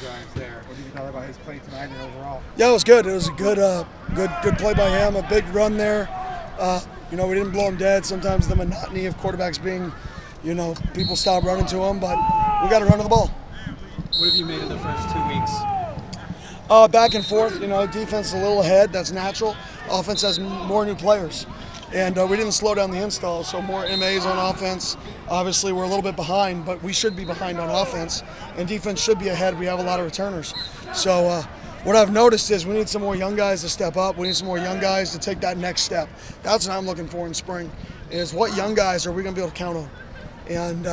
guys there. What do you know about his play tonight and overall? Yeah, it was good. It was a good play by him. A big run there. We didn't blow him dead. Sometimes the monotony of quarterbacks being, people stop running to him, but we got to run to the ball. What have you made of the first 2 weeks? Back and forth. Defense is a little ahead. That's natural. Offense has more new players. And we didn't slow down the install, so more MAs on offense. Obviously, we're a little bit behind, but we should be behind on offense. And defense should be ahead. We have a lot of returners. So what I've noticed is we need some more young guys to step up. We need some more young guys to take that next step. That's what I'm looking for in spring, is what young guys are we going to be able to count on. And,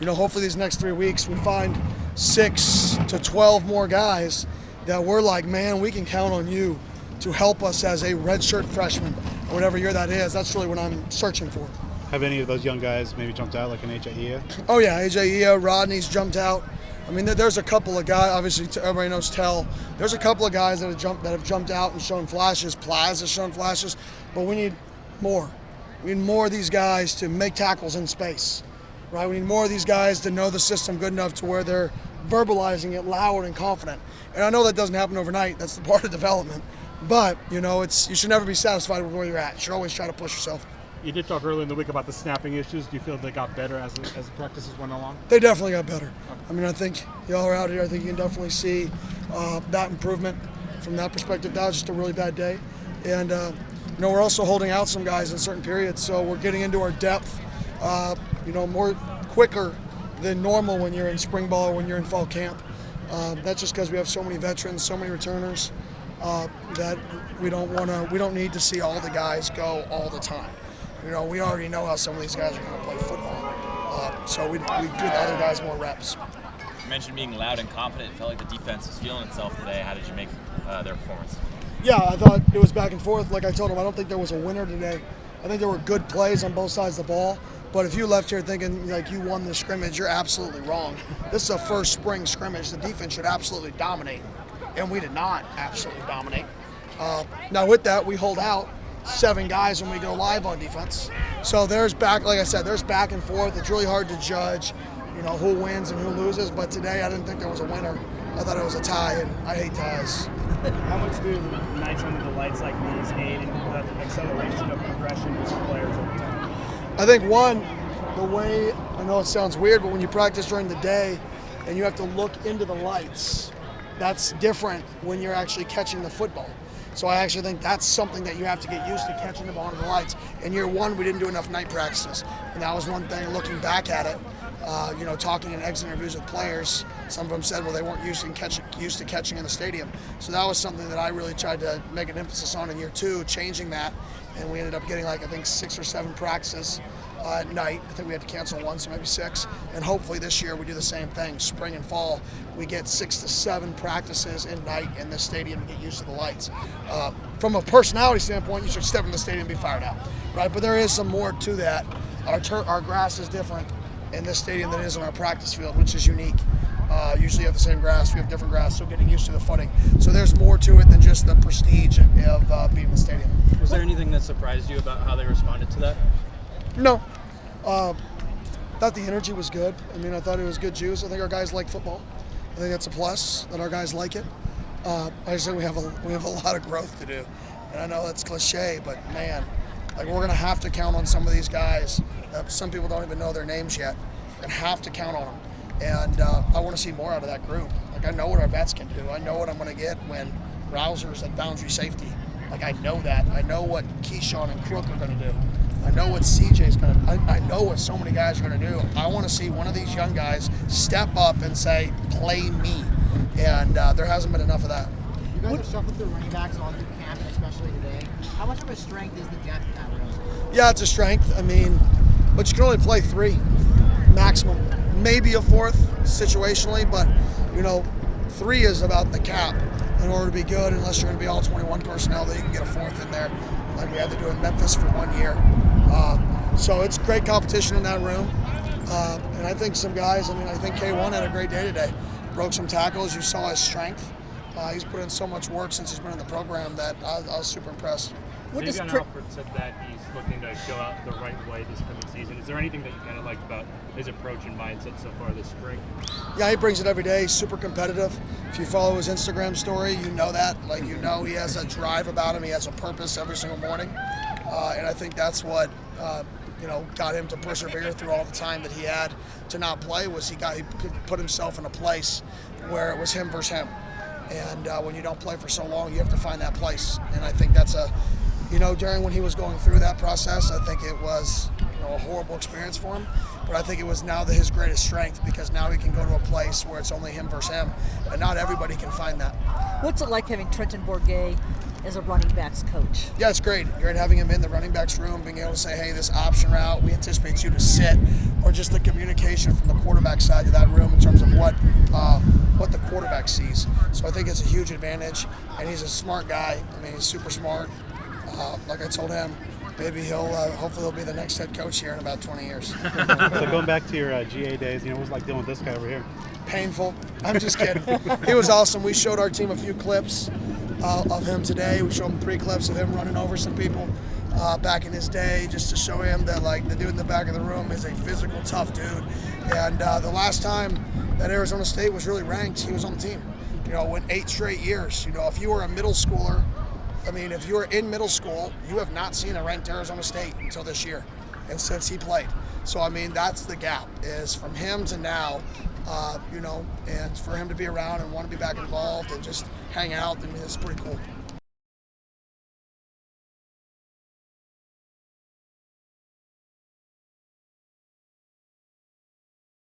hopefully these next 3 weeks we find 6 to 12 more guys that we're like, man, we can count on you to help us as a redshirt freshman, or whatever year that is. That's really what I'm searching for. Have any of those young guys maybe jumped out, like an AJ Ia? Oh yeah, AJ Ia, Rodney's jumped out. I mean, there's a couple of guys. Obviously, everybody knows Tell. There's a couple of guys that have jumped out and shown flashes. Plaza's shown flashes, but we need more. We need more of these guys to make tackles in space, right? We need more of these guys to know the system good enough to where they're verbalizing it loud and confident. And I know that doesn't happen overnight. That's the part of development. But, you should never be satisfied with where you're at. You should always try to push yourself. You did talk earlier in the week about the snapping issues. Do you feel they got better as the practices went along? They definitely got better. I mean, I think y'all are out here. I think you can definitely see that improvement from that perspective. That was just a really bad day. And, we're also holding out some guys in certain periods. So we're getting into our depth, more quicker than normal when you're in spring ball or when you're in fall camp. That's just because we have so many veterans, so many returners. That we don't need to see all the guys go all the time. We already know how some of these guys are going to play football. So we give the other guys more reps. You mentioned being loud and confident. It felt like the defense was feeling itself today. How did you make their performance? Yeah, I thought it was back and forth. Like I told them, I don't think there was a winner today. I think there were good plays on both sides of the ball. But if you left here thinking like you won the scrimmage, you're absolutely wrong. This is a first spring scrimmage. The defense should absolutely dominate. And we did not absolutely dominate. Now with that, we hold out 7 guys when we go live on defense. So like I said, there's back and forth. It's really hard to judge, who wins and who loses. But today, I didn't think there was a winner. I thought it was a tie, and I hate ties. How much do nights under the lights like these aid in the acceleration of progression for players over time? I think the way, I know it sounds weird, but when you practice during the day and you have to look into the lights, that's different when you're actually catching the football. So I actually think that's something that you have to get used to, catching the ball under the lights. In year 1, we didn't do enough night practices. And that was one thing looking back at it, talking in exit interviews with players. Some of them said, well, they weren't used to catching in the stadium. So that was something that I really tried to make an emphasis on in year 2, changing that. And we ended up getting 6 or 7 practices at night. I think we had to cancel 1, so maybe 6. And hopefully this year we do the same thing. Spring and fall, we get 6 to 7 practices at night in the stadium to get used to the lights. From a personality standpoint, you should step in the stadium and be fired out, right? But there is some more to that. Our grass is different in this stadium than it is on our practice field, which is unique. Usually you have the same grass, we have different grass, so getting used to the footing. So there's more to it than just the prestige of being in the stadium. Was there anything that surprised you about how they responded to that? No. Thought the energy was good. I mean, I thought it was good juice. I think our guys like football. I think that's a plus that our guys like it. I just think we have a lot of growth to do. And I know that's cliche, but man, we're going to have to count on some of these guys. Some people don't even know their names yet, and have to count on them. And I want to see more out of that group. I know what our vets can do. I know what I'm going to get when Rouser's at boundary safety. I know that. I know what Keyshawn and Crook are going to do. I know what CJ's going to do. I know what so many guys are going to do. I want to see one of these young guys step up and say, play me. And there hasn't been enough of that. You guys have shuffled through running backs all through camp, and especially today. How much of a strength is the depth in that room? Yeah, it's a strength. I mean, but you can only play 3 maximum. Maybe a 4th situationally, but 3 is about the cap in order to be good, unless you're going to be all 21 personnel, that you can get a 4th in there, like we had to do in Memphis for 1 year. So it's great competition in that room. And I think some guys, I think K1 had a great day today. Broke some tackles. You saw his strength. He's put in so much work since he's been in the program that I was super impressed. What does Xavier Alford said that he's looking to go out the right way this coming season. Is there anything that you kind of liked about his approach and mindset so far this spring? Yeah, he brings it every day. He's super competitive. If you follow his Instagram story, you know that. Like, you know he has a drive about him. He has a purpose every single morning. And I think that's what, got him to persevere through all the time that he had to not play, was he could put himself in a place where it was him versus him. And when you don't play for so long, you have to find that place. And I think that's during when he was going through that process, I think it was a horrible experience for him. But I think it was now his greatest strength, because now he can go to a place where it's only him versus him. And not everybody can find that. What's it like having Trenton Bourget as a running backs coach? Yeah, it's great. Great having him in the running backs room, being able to say, hey, this option route, we anticipate you to sit, or just the communication from the quarterback side to that room in terms of what the quarterback sees. So I think it's a huge advantage, and he's a smart guy. I mean, he's super smart. Like I told him, maybe hopefully he'll be the next head coach here in about 20 years. So going back to your GA days, what was it like dealing with this guy over here? Painful. I'm just kidding. He was awesome. We showed our team a few clips of him today. We showed him 3 clips of him running over some people back in his day, just to show him that, like, the dude in the back of the room is a physical, tough dude. And the last time that Arizona State was really ranked, he was on the team. Went 8 straight years. If you were a middle schooler, if you were in middle school, you have not seen a ranked Arizona State until this year, and since he played. So, that's the gap, is from him to now, and for him to be around and want to be back involved and just hang out, it's pretty cool.